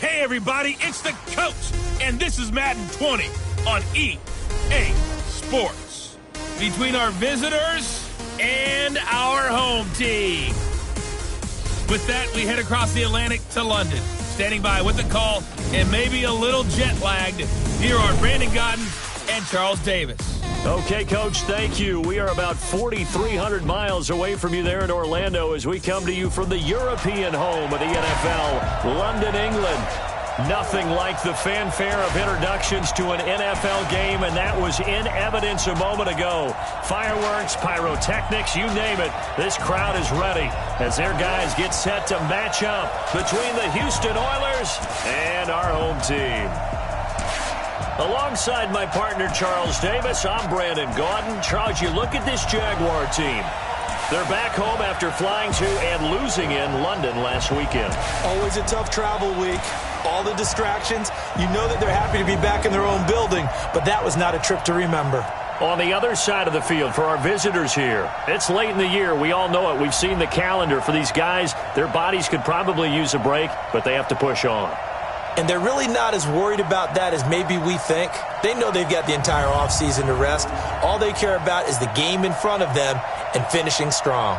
Hey everybody, it's the coach, and this is Madden 20 on EA Sports. Between our visitors and our home team. With that, we head across the Atlantic to London. Standing by with the call and maybe a little jet-lagged, here are Brandon Godden and Charles Davis. Okay, Coach, thank you. We are about 4,300 miles away from you there in Orlando as we come to you from the European home of the NFL, London, England. Nothing like the fanfare of introductions to an NFL game, and that was in evidence a moment ago. Fireworks, pyrotechnics, you name it. This crowd is ready as their guys get set to match up between the Houston Oilers and our home team. Alongside my partner, Charles Davis, I'm Brandon Gaudin. Charles, you look at this Jaguar team. They're back home after flying to and losing in London last weekend. Always a tough travel week. All the distractions. You know that they're happy to be back in their own building, but that was not a trip to remember. On the other side of the field for our visitors here, it's late in the year. We all know it. We've seen the calendar for these guys. Their bodies could probably use a break, but they have to push on. And they're really not as worried about that as maybe we think. They know they've got the entire offseason to rest. All they care about is the game in front of them and finishing strong.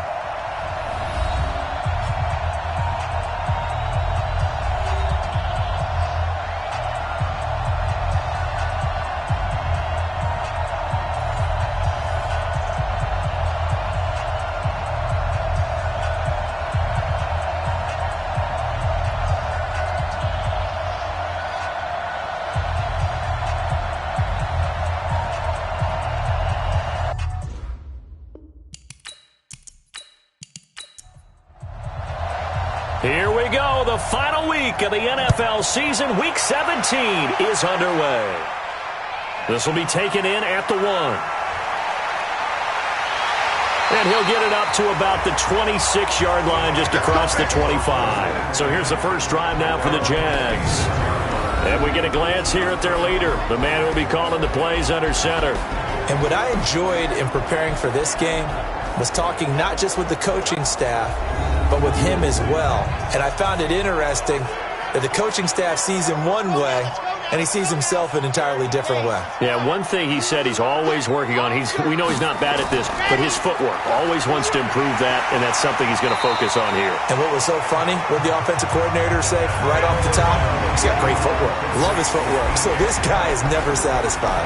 Here we go. The final week of the NFL season. Week 17 is underway. This will be taken in at the 1. And he'll get it up to about the 26-yard line just across the 25. So here's the first drive now for the Jags. And we get a glance here at their leader, the man who will be calling the plays under center. And what I enjoyed in preparing for this game was talking not just with the coaching staff, but with him as well. And I found it interesting that the coaching staff sees him one way, and he sees himself an entirely different way. Yeah, one thing he said he's always working on, we know he's not bad at this, but his footwork, always wants to improve that, and that's something he's going to focus on here. And what was so funny, what the offensive coordinator say right off the top? He's got great footwork. Love his footwork. So this guy is never satisfied.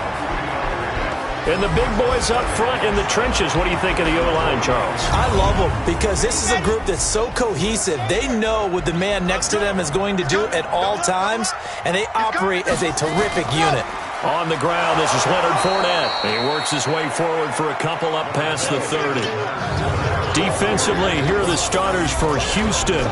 And the big boys up front in the trenches, what do you think of the O-line, Charles? I love them because this is a group that's so cohesive. They know what the man next to them is going to do at all times, and they operate as a terrific unit. On the ground, this is Leonard Fournette. He works his way forward for a couple up past the 30. Defensively, here are the starters for Houston.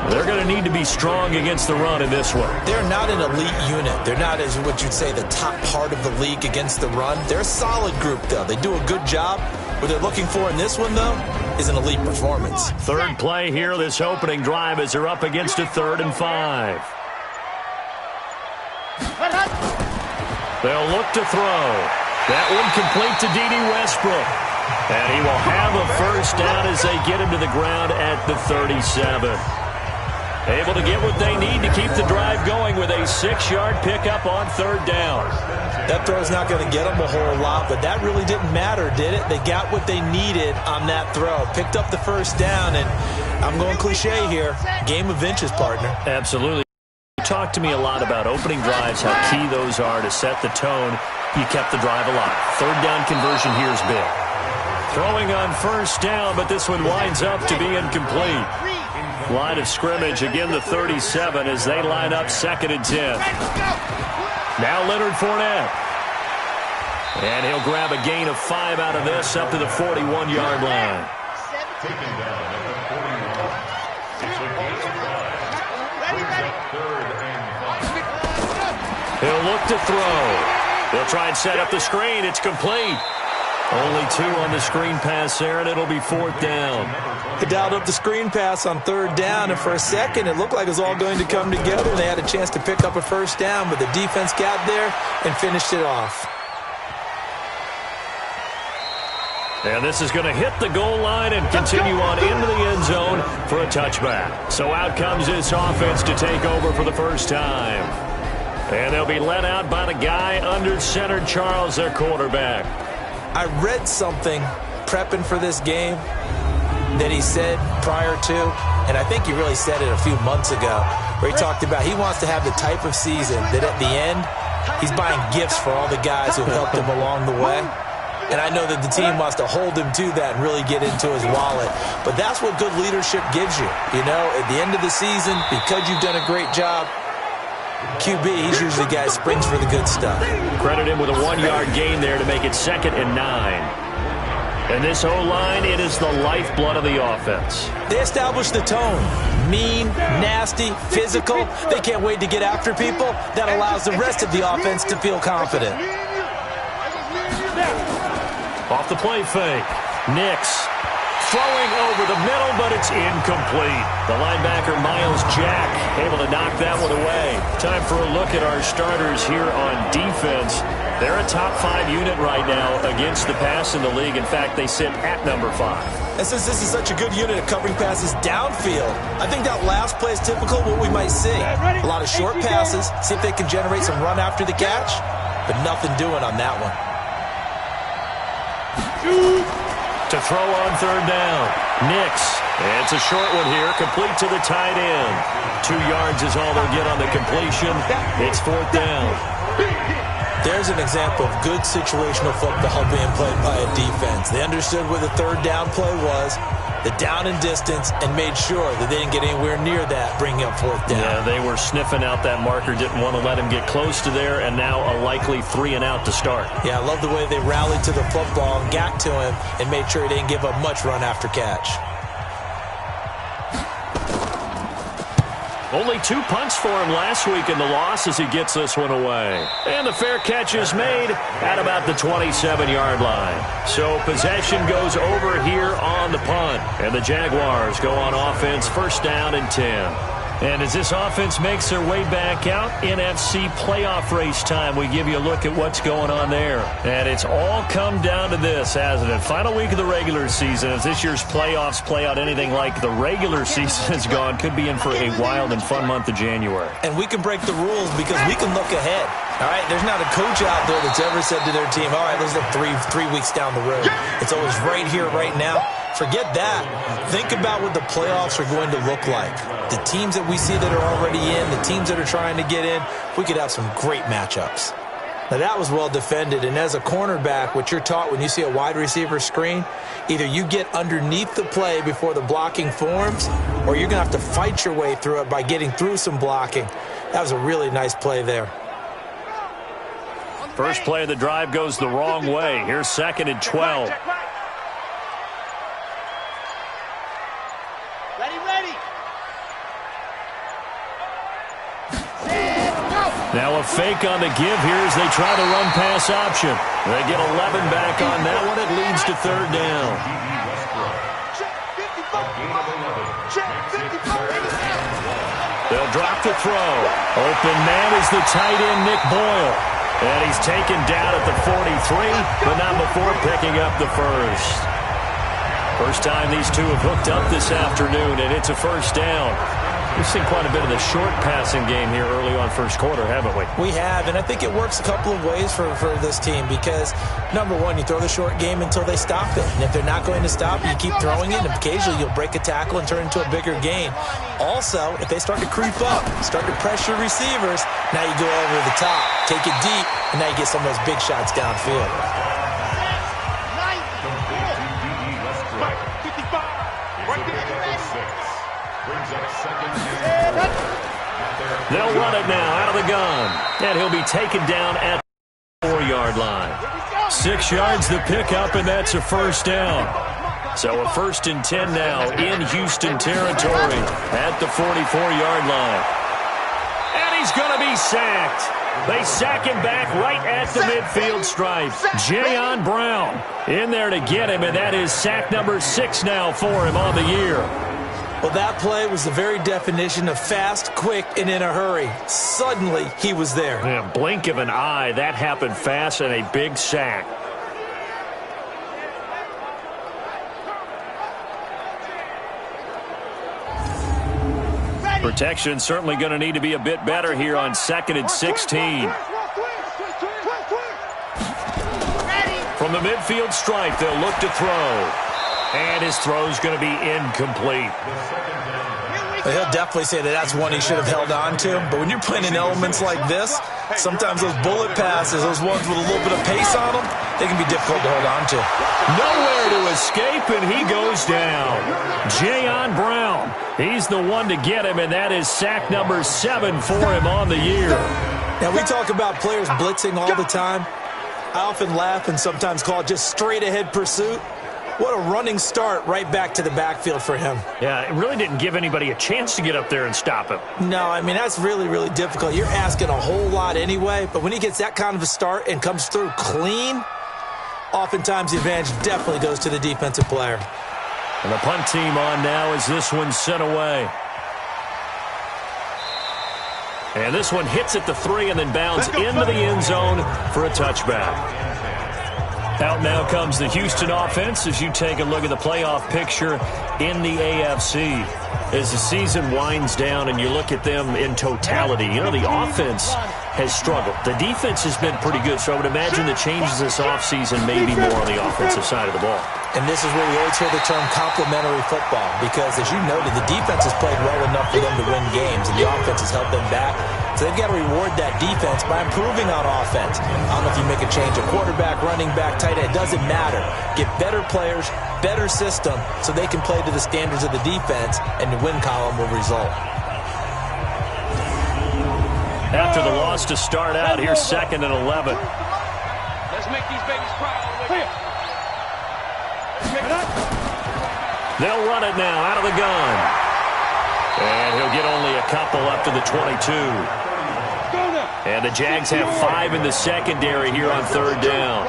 They're going to need to be strong against the run in this one. They're not an elite unit. They're not, as what you'd say, the top part of the league against the run. They're a solid group, though. They do a good job. What they're looking for in this one, though, is an elite performance. Third play here, this opening drive, as they're up against a 3rd and 5. They'll look to throw. That one complete to D.D. Westbrook. And he will have a first down as they get him to the ground at the 37. Able to get what they need to keep the drive going with a 6-yard pickup on 3rd down. That throw's not going to get them a whole lot, but that really didn't matter, did it? They got what they needed on that throw. Picked up the first down, and I'm going cliche here. Game of inches, partner. Absolutely. You talked to me a lot about opening drives, how key those are to set the tone. You kept the drive alive. 3rd down conversion here is big. Throwing on first down, but this one winds up to be incomplete. Line of scrimmage, again the 37 as they line up 2nd and 10. Now Leonard Fournette. And he'll grab a gain of 5 out of this up to the 41-yard line. He'll look to throw. They'll try and set up the screen. It's complete. Only 2 on the screen pass there, and it'll be 4th down. They dialed up the screen pass on 3rd down, and for a second it looked like it was all going to come together. They had a chance to pick up a first down, but the defense got there and finished it off. And this is going to hit the goal line and continue on into the end zone for a touchback. So out comes this offense to take over for the first time. And they'll be led out by the guy under center, Charles, their quarterback. I read something prepping for this game that he said prior to, and I think he really said it a few months ago, where he talked about he wants to have the type of season that at the end, he's buying gifts for all the guys who helped him along the way. And I know that the team wants to hold him to that and really get into his wallet. But that's what good leadership gives you. You know, at the end of the season, because you've done a great job, QB, he's usually the guy who springs for the good stuff. Credit him with a 1-yard gain there to make it 2nd and 9. And this O-line, it is the lifeblood of the offense. They establish the tone. Mean, nasty, physical. They can't wait to get after people. That allows the rest of the offense to feel confident. Off the play fake. Nix throwing over the middle, but it's incomplete. The linebacker, Miles Jack, able to knock that one away. Time for a look at our starters here on defense. They're a top 5 unit right now against the pass in the league. In fact, they sit at number 5. And since this is such a good unit of covering passes downfield, I think that last play is typical of what we might see. A lot of short passes, see if they can generate some run after the catch, but nothing doing on that one. To throw on 3rd down. Nix. It's a short one here, complete to the tight end. 2 yards is all they'll get on the completion. It's 4th down. There's an example of good situational football being played by a defense. They understood where the 3rd down play was, the down and distance, and made sure that they didn't get anywhere near that, bringing up 4th down. Yeah, they were sniffing out that marker, didn't want to let him get close to there, and now a likely 3 and out to start. Yeah, I love the way they rallied to the football and got to him and made sure he didn't give up much run after catch. Only 2 punts for him last week in the loss as he gets this one away. And the fair catch is made at about the 27-yard line. So possession goes over here on the punt. And the Jaguars go on offense, 1st down and 10. And as this offense makes their way back out, NFC playoff race time, we give you a look at what's going on there. And it's all come down to this, hasn't it? Final week of the regular season. As this year's playoffs play out anything like the regular season has gone, could be in for a wild and fun month of January. And we can break the rules because we can look ahead. All right, there's not a coach out there that's ever said to their team, all right, let's look three weeks down the road. It's always right here, right now. Forget that. Think about what the playoffs are going to look like. The teams that we see that are already in, the teams that are trying to get in, we could have some great matchups. Now, that was well defended, and as a cornerback, what you're taught when you see a wide receiver screen, either you get underneath the play before the blocking forms, or you're going to have to fight your way through it by getting through some blocking. That was a really nice play there. First play of the drive goes the wrong way. Here's 2nd and 12. Now a fake on the give here as they try to run pass option. They get 11 back on that one. It leads to 3rd down. They'll drop the throw. Open man is the tight end, Nick Boyle. And he's taken down at the 43, but not before picking up the first. First time these two have hooked up this afternoon, and it's a 1st down. We've seen quite a bit of the short passing game here early on first quarter, haven't we? We have, and I think it works a couple of ways for this team because, number one, you throw the short game until they stop it. And if they're not going to stop, you keep throwing it, and occasionally you'll break a tackle and turn it into a bigger gain. Also, if they start to creep up, start to pressure receivers, now you go over the top, take it deep, and now you get some of those big shots downfield. They'll run it now out of the gun. And he'll be taken down at the 4-yard line. 6 yards the pickup, and that's a 1st down. So a 1st and 10 now in Houston territory at the 44-yard line. And he's going to be sacked. They sack him back right at the midfield stripe. Jayon Brown in there to get him, and that is sack number 6 now for him on the year. Well, that play was the very definition of fast, quick, and in a hurry. Suddenly, he was there. Yeah, blink of an eye, that happened fast and a big sack. Protection certainly going to need to be a bit better here on 2nd and 16. From the midfield stripe, they'll look to throw. And his throw's going to be incomplete. He'll definitely say that that's one he should have held on to. But when you're playing in elements like this, sometimes those bullet passes, those ones with a little bit of pace on them, they can be difficult to hold on to. Nowhere to escape, and he goes down. Jayon Brown, he's the one to get him, and that is sack number 7 for him on the year. Now, we talk about players blitzing all the time. I often laugh and sometimes call it just straight-ahead pursuit. What a running start right back to the backfield for him. Yeah, it really didn't give anybody a chance to get up there and stop him. No, I mean, that's really, really difficult. You're asking a whole lot anyway, but when he gets that kind of a start and comes through clean, oftentimes the advantage definitely goes to the defensive player. And the punt team on now as this one's sent away. And this one hits at the 3 and then bounds into the end zone for a touchback. Out now comes the Houston offense as you take a look at the playoff picture in the AFC. As the season winds down and you look at them in totality, you know, the offense has struggled. The defense has been pretty good, so I would imagine the changes this offseason may be more on the offensive side of the ball. And this is where we always hear the term complementary football because, as you noted, the defense has played well enough for them to win games, and the offense has helped them back. So they've got to reward that defense by improving on offense. I don't know if you make a change, a quarterback, running back, tight end, it doesn't matter. Get better players, better system, so they can play to the standards of the defense, and the win column will result. After the loss to start out, here's 2nd and 11. Let's make these babies cry all the way. They'll run it now out of the gun. And he'll get only a couple up to the 22. And the Jags have 5 in the secondary here on 3rd down.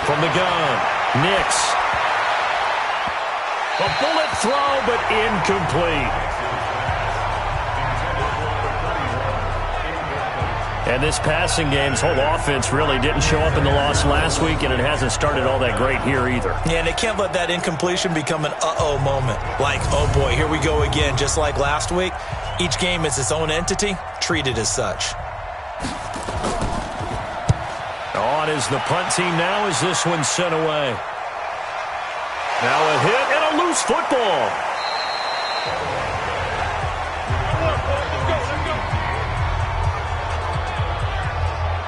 From the gun, Nix. A bullet throw, but incomplete. And this passing game's whole offense really didn't show up in the loss last week, and it hasn't started all that great here either. Yeah, and they can't let that incompletion become an uh-oh moment. Like, oh boy, here we go again. Just like last week, each game is its own entity, treated as such. On is the punt team now as this one's sent away. Now a hit and a loose football.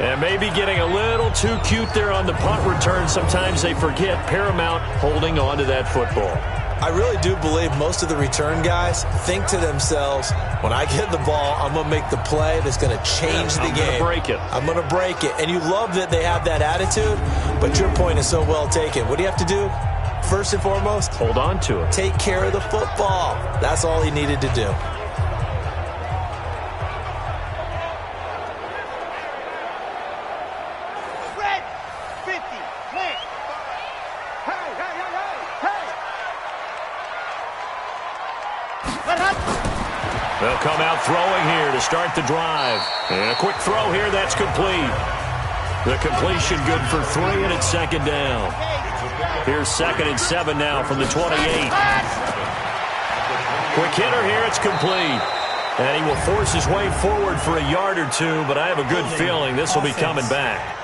And maybe getting a little too cute there on the punt return. Sometimes they forget paramount holding on to that football. I really do believe most of the return guys think to themselves, when I get the ball, I'm going to make the play that's going to change the game. I'm going to break it. I'm going to break it. And you love that they have that attitude, but your point is so well taken. What do you have to do? First and foremost, hold on to it. Take care of the football. That's all he needed to do. They'll come out throwing here to start the drive. And a quick throw here, that's complete. The completion good for 3, and it's 2nd down. Here's 2nd and 7 now from the 28. Quick hitter here, it's complete. And he will force his way forward for a yard or two, but I have a good feeling this will be coming back.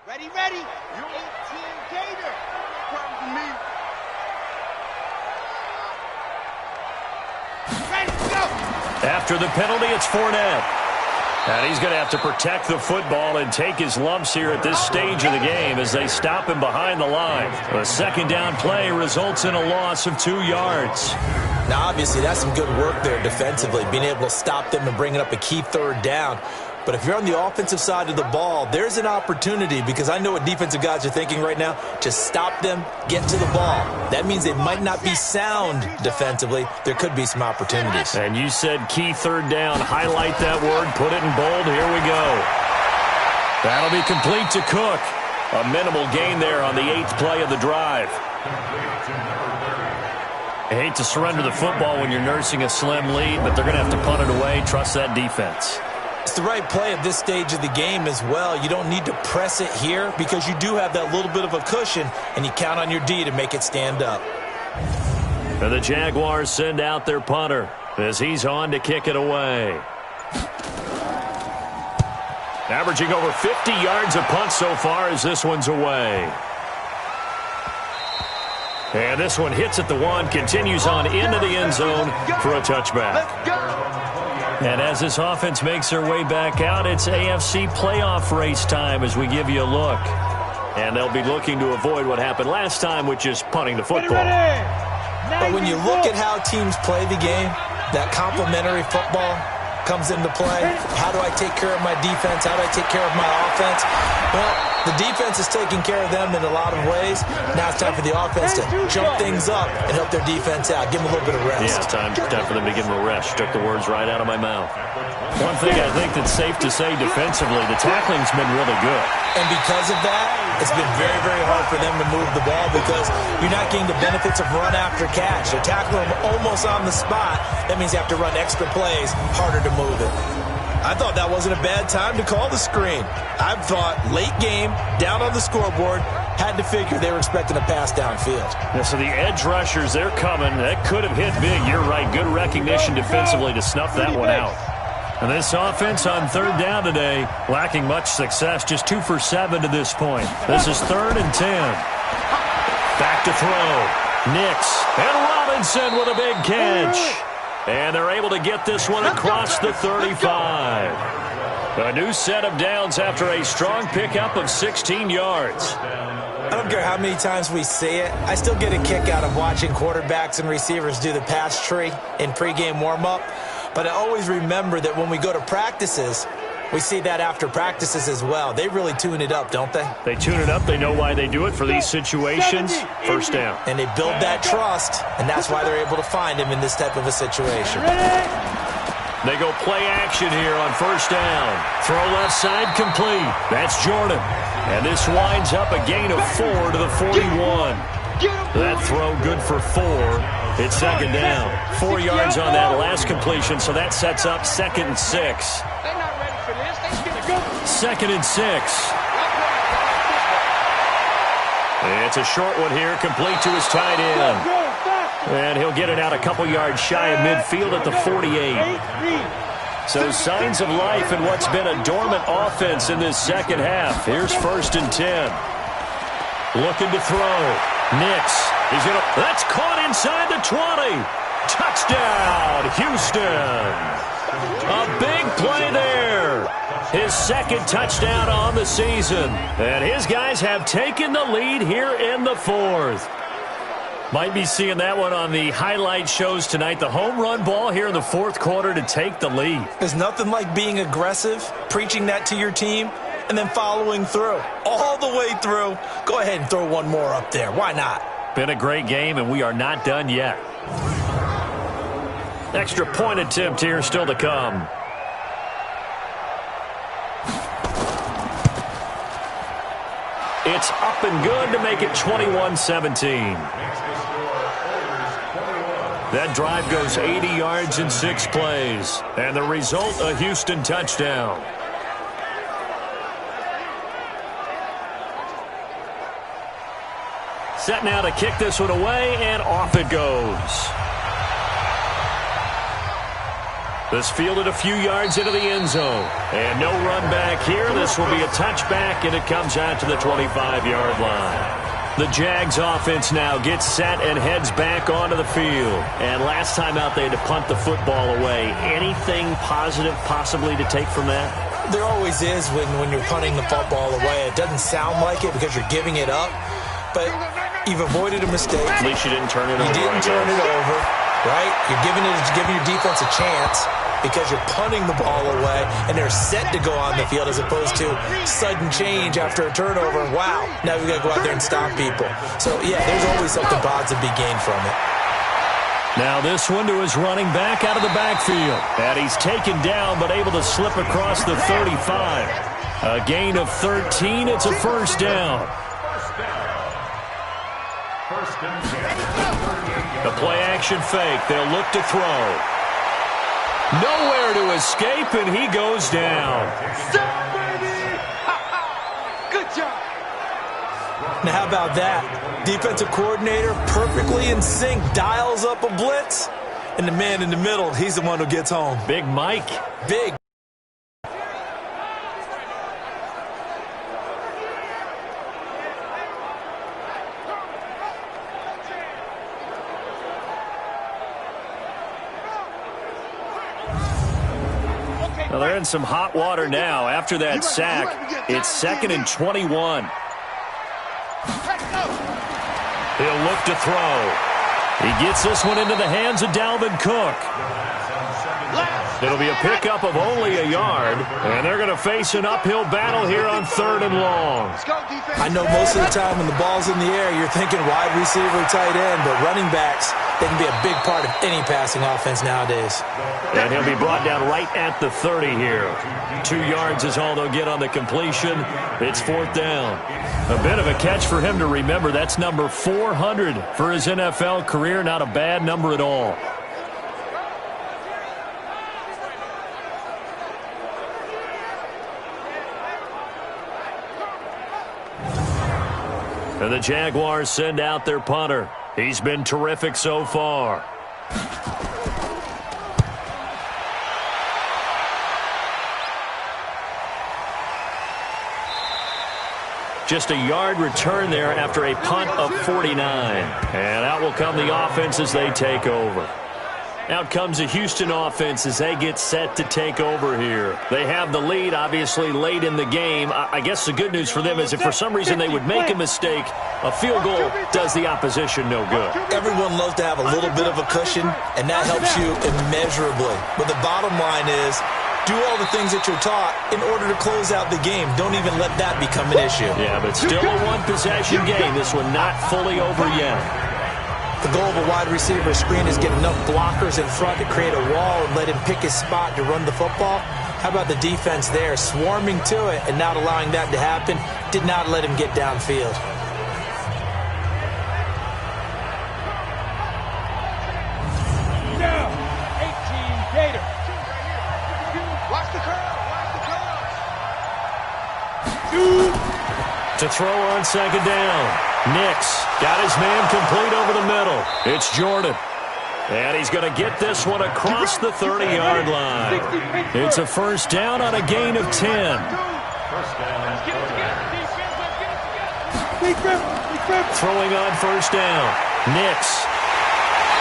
Ready. You 18 Gator. Come to me. Ready, go. After the penalty, it's Fournette. And he's going to have to protect the football and take his lumps here at this stage of the game as they stop him behind the line. A 2nd down play results in a loss of 2 yards. Now, obviously, that's some good work there defensively, being able to stop them and bring it up a key 3rd down. But if you're on the offensive side of the ball, there's an opportunity, because I know what defensive guys are thinking right now. Just stop them, get to the ball. That means they might not be sound defensively. There could be some opportunities. And you said key third down. Highlight that word, put it in bold. Here we go. That'll be complete to Cook. A minimal gain there on the 8th play of the drive. I hate to surrender the football when you're nursing a slim lead, but they're going to have to punt it away. Trust that defense. It's the right play at this stage of the game as well. You don't need to press it here because you do have that little bit of a cushion, and you count on your D to make it stand up. And the Jaguars send out their punter as he's on to kick it away. Averaging over 50 yards a punt so far as this one's away. And this one hits at the 1, continues on into the end zone for a touchback. And as this offense makes their way back out, it's AFC playoff race time as we give you a look. And they'll be looking to avoid what happened last time, which is punting the football. But when you look at how teams play the game, that complementary football comes into play. How do I take care of my defense? How do I take care of my offense? Well, the defense is taking care of them in a lot of ways. Now it's time for the offense to jump things up and help their defense out. Give them a little bit of rest. Yeah, time for them to give them a rest. Took the words right out of my mouth. One thing I think that's safe to say defensively, the tackling's been really good. And because of that, it's been very, very hard for them to move the ball because you're not getting the benefits of run after catch. They're tackling them almost on the spot. That means you have to run extra plays, harder to move it. I thought that wasn't a bad time to call the screen. I thought late game, down on the scoreboard, had to figure they were expecting a pass downfield. Yeah, so the edge rushers, they're coming. That could have hit big. You're right. Good recognition defensively to snuff that one out. And this offense on third down today, lacking much success, just 2 for 7 to this point. This is 3rd and 10. Back to throw. Nix and Robinson with a big catch. And they're able to get this one across the 35. A new set of downs after a strong pickup of 16 yards. I don't care how many times we see it. I still get a kick out of watching quarterbacks and receivers do the pass tree in pregame warm-up. But I always remember that when we go to practices, we see that after practices as well. They really tune it up, don't they? They tune it up. They know why they do it for these situations. First down. And they build that trust, and that's why they're able to find him in this type of a situation. They go play action here on first down. Throw left side complete. That's Jordan. And this winds up a gain of 4 to the 41. That throw good for 4. It's second down. 4 yards on that last completion, so that sets up 2nd and 6. They're not ready for this. They just get a go. 2nd and 6. It's a short one here, complete to his tight end. And he'll get it out a couple yards shy of midfield at the 48. So signs of life in what's been a dormant offense in this second half. Here's 1st and 10. Looking to throw. Nix. He's going to... That's caught inside the 20. Touchdown, Houston. A big play there. His 2nd touchdown on the season. And his guys have taken the lead here in the 4th. Might be seeing that one on the highlight shows tonight. The home run ball here in the 4th quarter to take the lead. There's nothing like being aggressive, preaching that to your team, and then following through. All the way through. Go ahead and throw one more up there. Why not? Been a great game, and we are not done yet. Extra point attempt here still to come. It's up and good to make it 21-17. That drive goes 80 yards in 6 plays. And the result, a Houston touchdown. Set now to kick this one away, and off it goes. This fielded a few yards into the end zone. And no run back here. This will be a touchback, and it comes out to the 25-yard line. The Jags offense now gets set and heads back onto the field. And last time out, they had to punt the football away. Anything positive possibly to take from that? There always is when you're punting the football away. It doesn't sound like it because you're giving it up, but you've avoided a mistake. At least you didn't turn it over. You didn't turn it over, right? You're giving your defense a chance. because you're punting the ball away and they're set to go on the field as opposed to sudden change after a turnover. Wow, now we've got to go out there and stop people. So, yeah, there's always something positive to be gained from it. Now this one to his running back out of the backfield. And he's taken down but able to slip across the 35. A gain of 13. It's a first down. The play-action fake. They'll look to throw. Nowhere to escape, and he goes down. Good job. Now, how about that? Defensive coordinator perfectly in sync, dials up a blitz, and the man in the middle, he's the one who gets home. Big Mike. Big. Well, they're in some hot water now. After that sack, it's 2nd and 21. He'll look to throw. He gets this one into the hands of Dalvin Cook. It'll be a pickup of only a yard, and they're going to face an uphill battle here on 3rd and long. I know most of the time when the ball's in the air, you're thinking wide receiver, tight end, but running backs, they can be a big part of any passing offense nowadays. And he'll be brought down right at the 30 here. 2 yards is all they'll get on the completion. It's 4th down. A bit of a catch for him to remember. That's number 400 for his NFL career. Not a bad number at all. And the Jaguars send out their punter. He's been terrific so far. Just a yard return there after a punt of 49. And out will come the offense as they take over. Out comes the Houston offense as they get set to take over here. They have the lead, obviously, late in the game. I guess the good news for them is if for some reason they would make a mistake, a field goal does the opposition no good. Everyone loves to have a little bit of a cushion, and that helps you immeasurably. But the bottom line is, do all the things that you're taught in order to close out the game. Don't even let that become an issue. Yeah, but still a one-possession game. This one not fully over yet. The goal of a wide receiver screen is get enough blockers in front to create a wall and let him pick his spot to run the football. How about the defense there, swarming to it and not allowing that to happen? Did not let him get downfield. Down. 18 Gator. Watch the curl. To throw on 2nd down. Nix got his man complete over the middle. It's Jordan. And he's going to get this one across the 30-yard line. It's a first down on a gain of 10. Throwing on first down. Nix.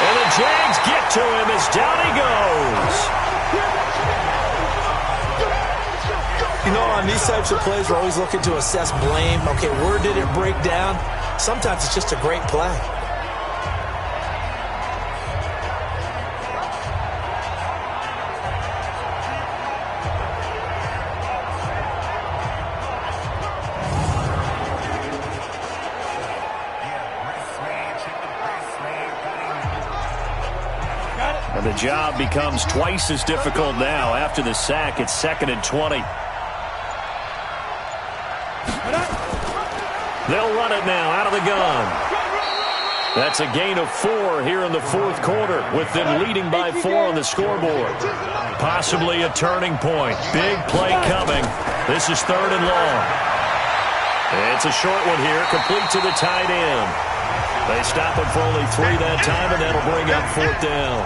And the Jags get to him as down he goes. You know, on these types of plays, we're always looking to assess blame. Okay, where did it break down? Sometimes it's just a great play. And the job becomes twice as difficult now. After the sack, it's 2nd and 20. They'll run it now out of the gun. That's a gain of 4 here in the 4th quarter, with them leading by 4 on the scoreboard. Possibly a turning point. Big play coming. This is 3rd and long. It's a short one here, complete to the tight end. They stop him for only 3 that time, and that'll bring up 4th down.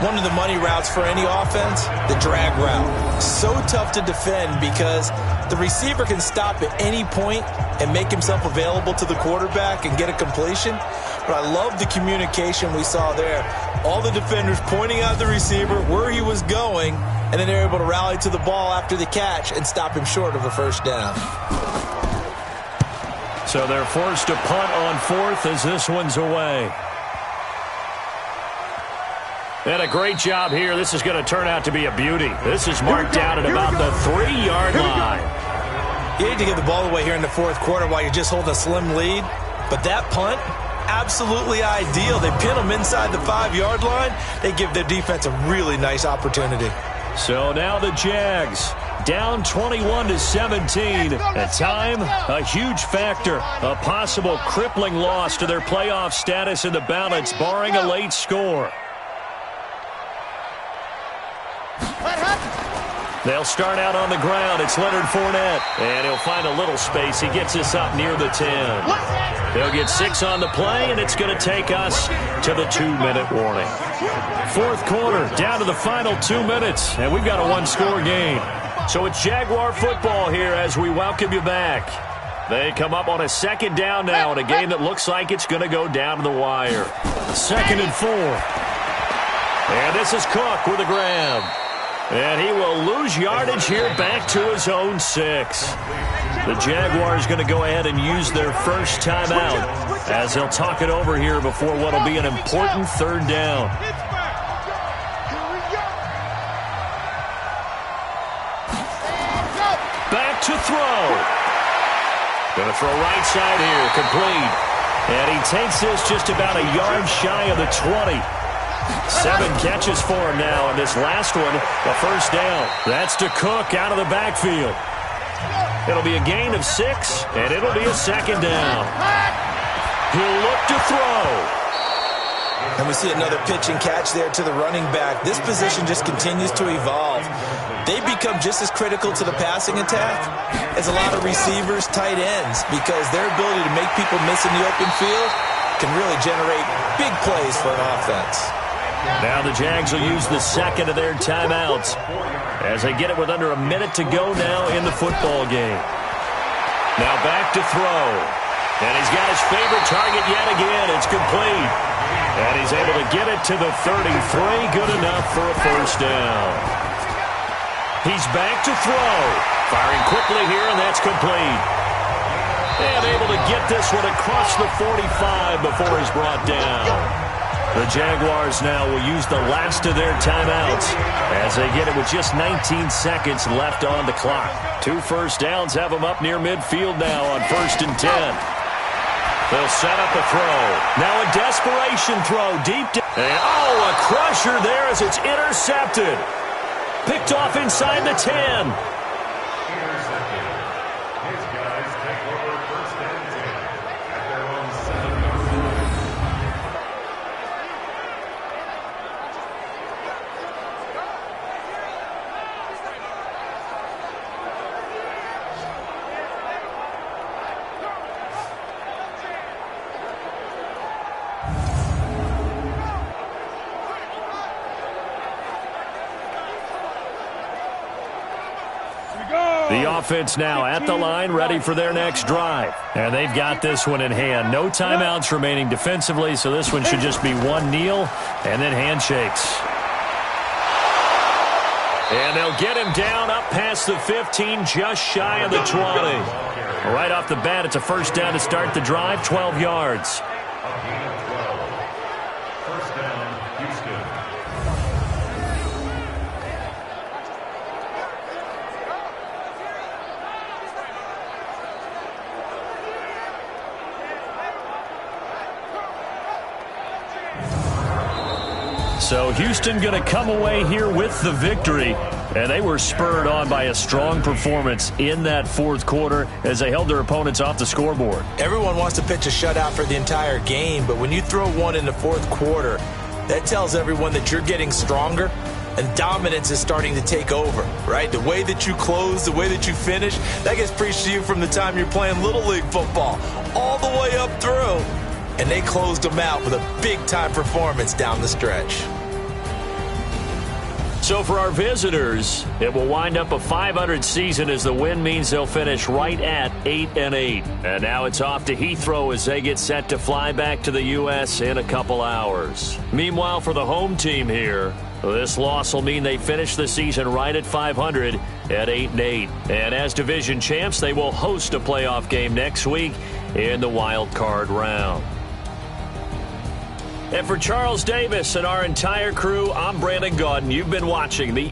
One of the money routes for any offense, the drag route. So tough to defend because the receiver can stop at any point and make himself available to the quarterback and get a completion. But I love the communication we saw there. All the defenders pointing out the receiver, where he was going, and then they're able to rally to the ball after the catch and stop him short of a first down. So they're forced to punt on 4th as this one's away. And a great job here. This is going to turn out to be a beauty. This is marked down at about the 3-yard line. You hate to give the ball away here in the fourth quarter while you're just holding a slim lead. But that punt, absolutely ideal. They pin them inside the 5-yard line. They give their defense a really nice opportunity. So now the Jags down 21-17. At time, a huge factor. A possible crippling loss to their playoff status in the balance, barring a late score. They'll start out on the ground. It's Leonard Fournette. And he'll find a little space. He gets us up near the 10. They'll get 6 on the play, and it's going to take us to the 2-minute warning. Fourth quarter, down to the final 2 minutes, and we've got a 1-score game. So it's Jaguar football here as we welcome you back. They come up on a 2nd down now in a game that looks like it's going to go down to the wire. 2nd and 4. And this is Cook with a grab. And he will lose yardage here back to his own 6. The Jaguars going to go ahead and use their first timeout as they'll talk it over here before what will be an important 3rd down. Back to throw. Going to throw right side here, complete. And he takes this just about a yard shy of the 20. 7 catches for him now, and this last one, a 1st down. That's to Cook out of the backfield. It'll be a gain of 6, and it'll be a 2nd down. He'll look to throw. And we see another pitch and catch there to the running back. This position just continues to evolve. They become just as critical to the passing attack as a lot of receivers, tight ends, because their ability to make people miss in the open field can really generate big plays for an offense. Now the Jags will use the 2nd of their timeouts as they get it with under a minute to go now in the football game. Now back to throw. And he's got his favorite target yet again. It's complete. And he's able to get it to the 33. Good enough for a 1st down. He's back to throw. Firing quickly here, and that's complete. And able to get this one across the 45 before he's brought down. The Jaguars now will use the last of their timeouts as they get it with just 19 seconds left on the clock. 2 first downs have them up near midfield now on 1st and 10. They'll set up a throw. Now a desperation throw deep down. And a crusher there as it's intercepted. Picked off inside the 10. The offense now at the line, ready for their next drive. And they've got this one in hand. No timeouts remaining defensively, so this one should just be one kneel and then handshakes. And they'll get him down up past the 15, just shy of the 20. Right off the bat, it's a 1st down to start the drive, 12 yards. So Houston going to come away here with the victory. And they were spurred on by a strong performance in that 4th quarter as they held their opponents off the scoreboard. Everyone wants to pitch a shutout for the entire game, but when you throw one in the 4th quarter, that tells everyone that you're getting stronger and dominance is starting to take over, right? The way that you close, the way that you finish, that gets preached to you from the time you're playing Little League football all the way up through. And they closed them out with a big-time performance down the stretch. So for our visitors, it will wind up a 500 season as the win means they'll finish right at 8-8. And now it's off to Heathrow as they get set to fly back to the U.S. in a couple hours. Meanwhile, for the home team here, this loss will mean they finish the season right at 500 at 8-8. And as division champs, they will host a playoff game next week in the wild card round. And for Charles Davis and our entire crew, I'm Brandon Gaudin. You've been watching the